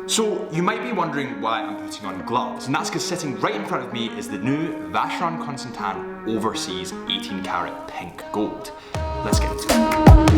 So you might be wondering why I'm putting on gloves, and that's because sitting right in front of me is the new Vacheron Constantin Overseas 18 karat pink gold. Let's get into it.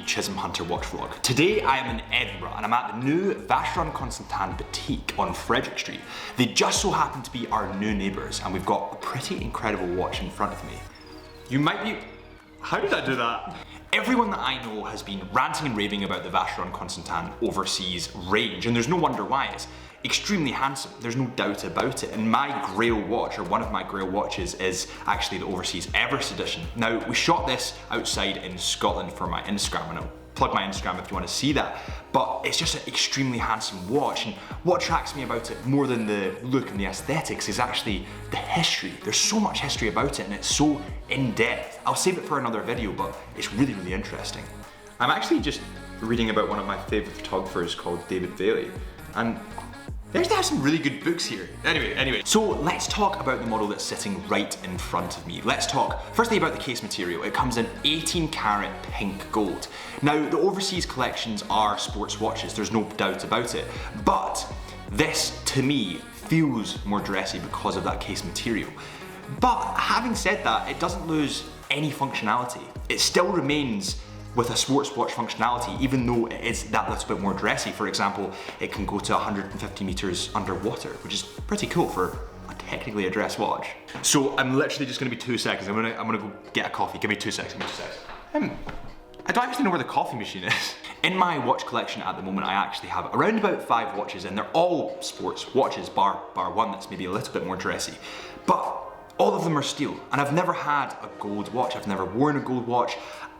Chisholm Hunter watch vlog. Today I am in Edinburgh and I'm at the new Vacheron Constantin boutique on Frederick Street. They just so happen to be our new neighbours and we've got a pretty incredible watch in front of me. You might be... How did I do that? Everyone that I know has been ranting and raving about the Vacheron Constantin Overseas range, and there's no wonder why. It's extremely handsome, there's no doubt about it. And my Grail watch, or one of my Grail watches, is actually the Overseas Everest edition. Now, we shot this outside in Scotland for my Instagram, and I'll plug my Instagram if you want to see that. But it's just an extremely handsome watch, and what attracts me about it more than the look and the aesthetics is actually the history. There's so much history about it and it's so in-depth. I'll save it for another video, but it's really, really interesting. I'm actually just reading about one of my favourite photographers called David Bailey, and they have some really good books here. Anyway. So let's talk about the model that's sitting right in front of me. Let's talk firstly about the case material. It comes in 18 karat pink gold. Now, the Overseas collections are sports watches, there's no doubt about it. But this, to me, feels more dressy because of that case material. But having said that, it doesn't lose any functionality. It still remains with a sports watch functionality, even though it is that little bit more dressy. For example, it can go to 150 meters underwater, which is pretty cool for technically a dress watch. So I'm literally just gonna be 2 seconds. I'm gonna go get a coffee. Give me 2 seconds, I don't actually know where the coffee machine is. In my watch collection at the moment, I actually have around about 5 watches, and they're all sports watches, bar one that's maybe a little bit more dressy. But all of them are steel, and I've never had a gold watch. I've never worn a gold watch.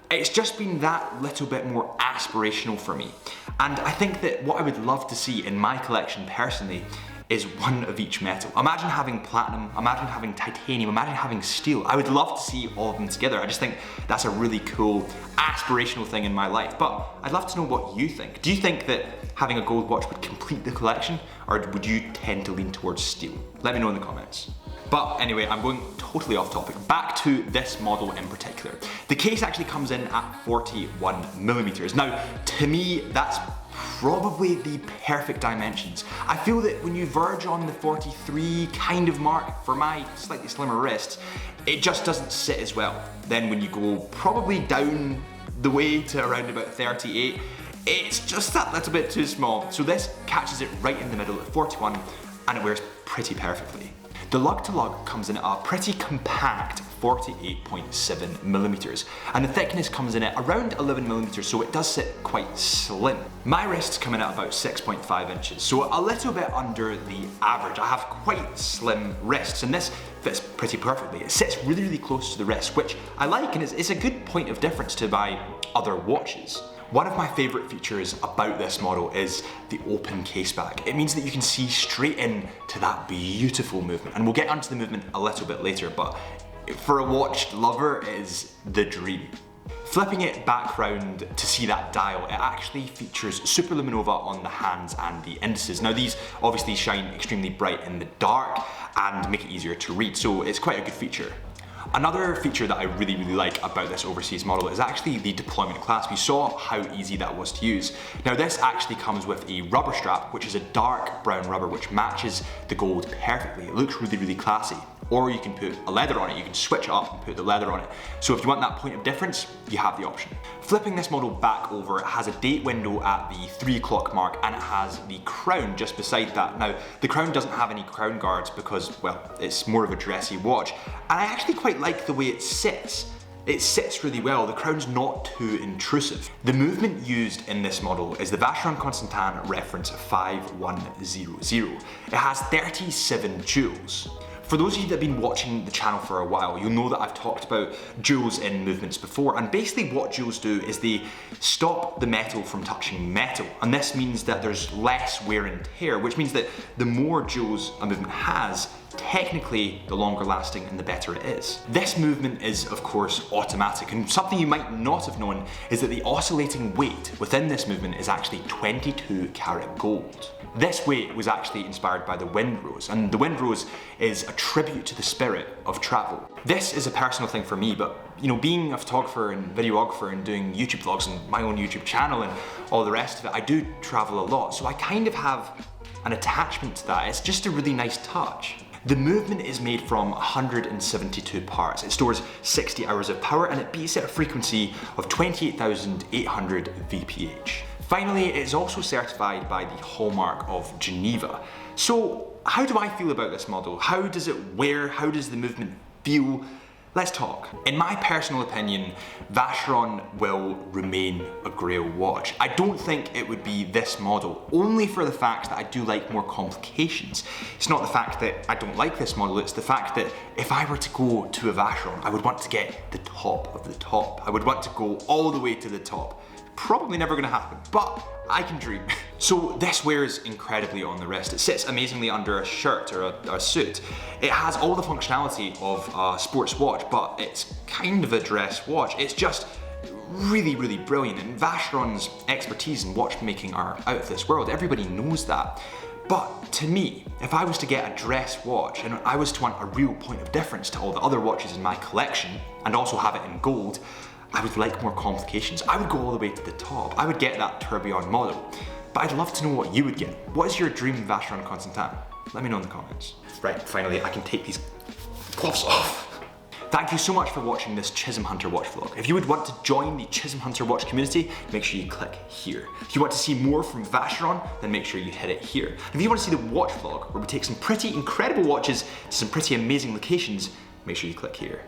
It's just been that little bit more aspirational for me. And I think that what I would love to see in my collection personally is one of each metal. Imagine having platinum, imagine having titanium, imagine having steel. I would love to see all of them together. I just think that's a really cool, aspirational thing in my life. But I'd love to know what you think. Do you think that having a gold watch would complete the collection, or would you tend to lean towards steel? Let me know in the comments. But anyway, I'm going totally off topic. Back to this model in particular. The case actually comes in at 41 millimeters. Now, to me, that's probably the perfect dimensions. I feel that when you verge on the 43 kind of mark for my slightly slimmer wrists, it just doesn't sit as well. Then when you go probably down the way to around about 38, it's just that little bit too small. So this catches it right in the middle at 41, and it wears pretty perfectly. The lug-to-lug comes in at a pretty compact 48.7 millimeters, and the thickness comes in at around 11 millimeters, so it does sit quite slim. My wrists come in at about 6.5 inches, so a little bit under the average. I have quite slim wrists, and this fits pretty perfectly. It sits really, really close to the wrist, which I like, and it's a good point of difference to my other watches. One of my favourite features about this model is the open case back. It means that you can see straight in to that beautiful movement, and we'll get onto the movement a little bit later, but for a watch lover, it is the dream. Flipping it back round to see that dial, it actually features superluminova on the hands and the indices. Now these obviously shine extremely bright in the dark and make it easier to read, so it's quite a good feature. Another feature that I really, really like about this Overseas model is actually the deployment clasp. We saw how easy that was to use. Now this actually comes with a rubber strap, which is a dark brown rubber, which matches the gold perfectly. It looks really, really classy. Or you can put a leather on it. You can switch it up and put the leather on it. So if you want that point of difference, you have the option. Flipping this model back over, it has a date window at the 3 o'clock mark, and it has the crown just beside that. Now, the crown doesn't have any crown guards because, well, it's more of a dressy watch. And I actually quite like the way it sits. It sits really well, the crown's not too intrusive. The movement used in this model is the Vacheron Constantin reference 5100. It has 37 jewels. For those of you that have been watching the channel for a while, you'll know that I've talked about jewels in movements before, and basically what jewels do is they stop the metal from touching metal, and this means that there's less wear and tear, which means that the more jewels a movement has, technically the longer lasting and the better it is. This movement is of course automatic, and something you might not have known is that the oscillating weight within this movement is actually 22 karat gold. This weight was actually inspired by the wind rose, and the wind rose is a tribute to the spirit of travel. This is a personal thing for me, but you know, being a photographer and videographer and doing YouTube vlogs and my own YouTube channel and all the rest of it, I do travel a lot, so I kind of have an attachment to that. It's just a really nice touch. The movement is made from 172 parts. It stores 60 hours of power and it beats at a frequency of 28,800 VPH. Finally, it is also certified by the Hallmark of Geneva. So how do I feel about this model? How does it wear? How does the movement feel? Let's talk. In my personal opinion, Vacheron will remain a Grail watch. I don't think it would be this model, only for the fact that I do like more complications. It's not the fact that I don't like this model, it's the fact that if I were to go to a Vacheron, I would want to get the top of the top. I would want to go all the way to the top. Probably never gonna happen, but I can dream. So this wears incredibly on the wrist. It sits amazingly under a shirt or a suit. It has all the functionality of a sports watch, but it's kind of a dress watch. It's just really, really brilliant. And Vacheron's expertise in watchmaking are out of this world. Everybody knows that. But to me, if I was to get a dress watch and I was to want a real point of difference to all the other watches in my collection and also have it in gold, I would like more complications. I would go all the way to the top. I would get that tourbillon model. But I'd love to know what you would get. What is your dream Vacheron Constantin? Let me know in the comments. Right, finally, I can take these gloves off. Thank you so much for watching this Chisholm Hunter watch vlog. If you would want to join the Chisholm Hunter watch community, make sure you click here. If you want to see more from Vacheron, then make sure you hit it here. If you want to see the watch vlog, where we take some pretty incredible watches to some pretty amazing locations, make sure you click here.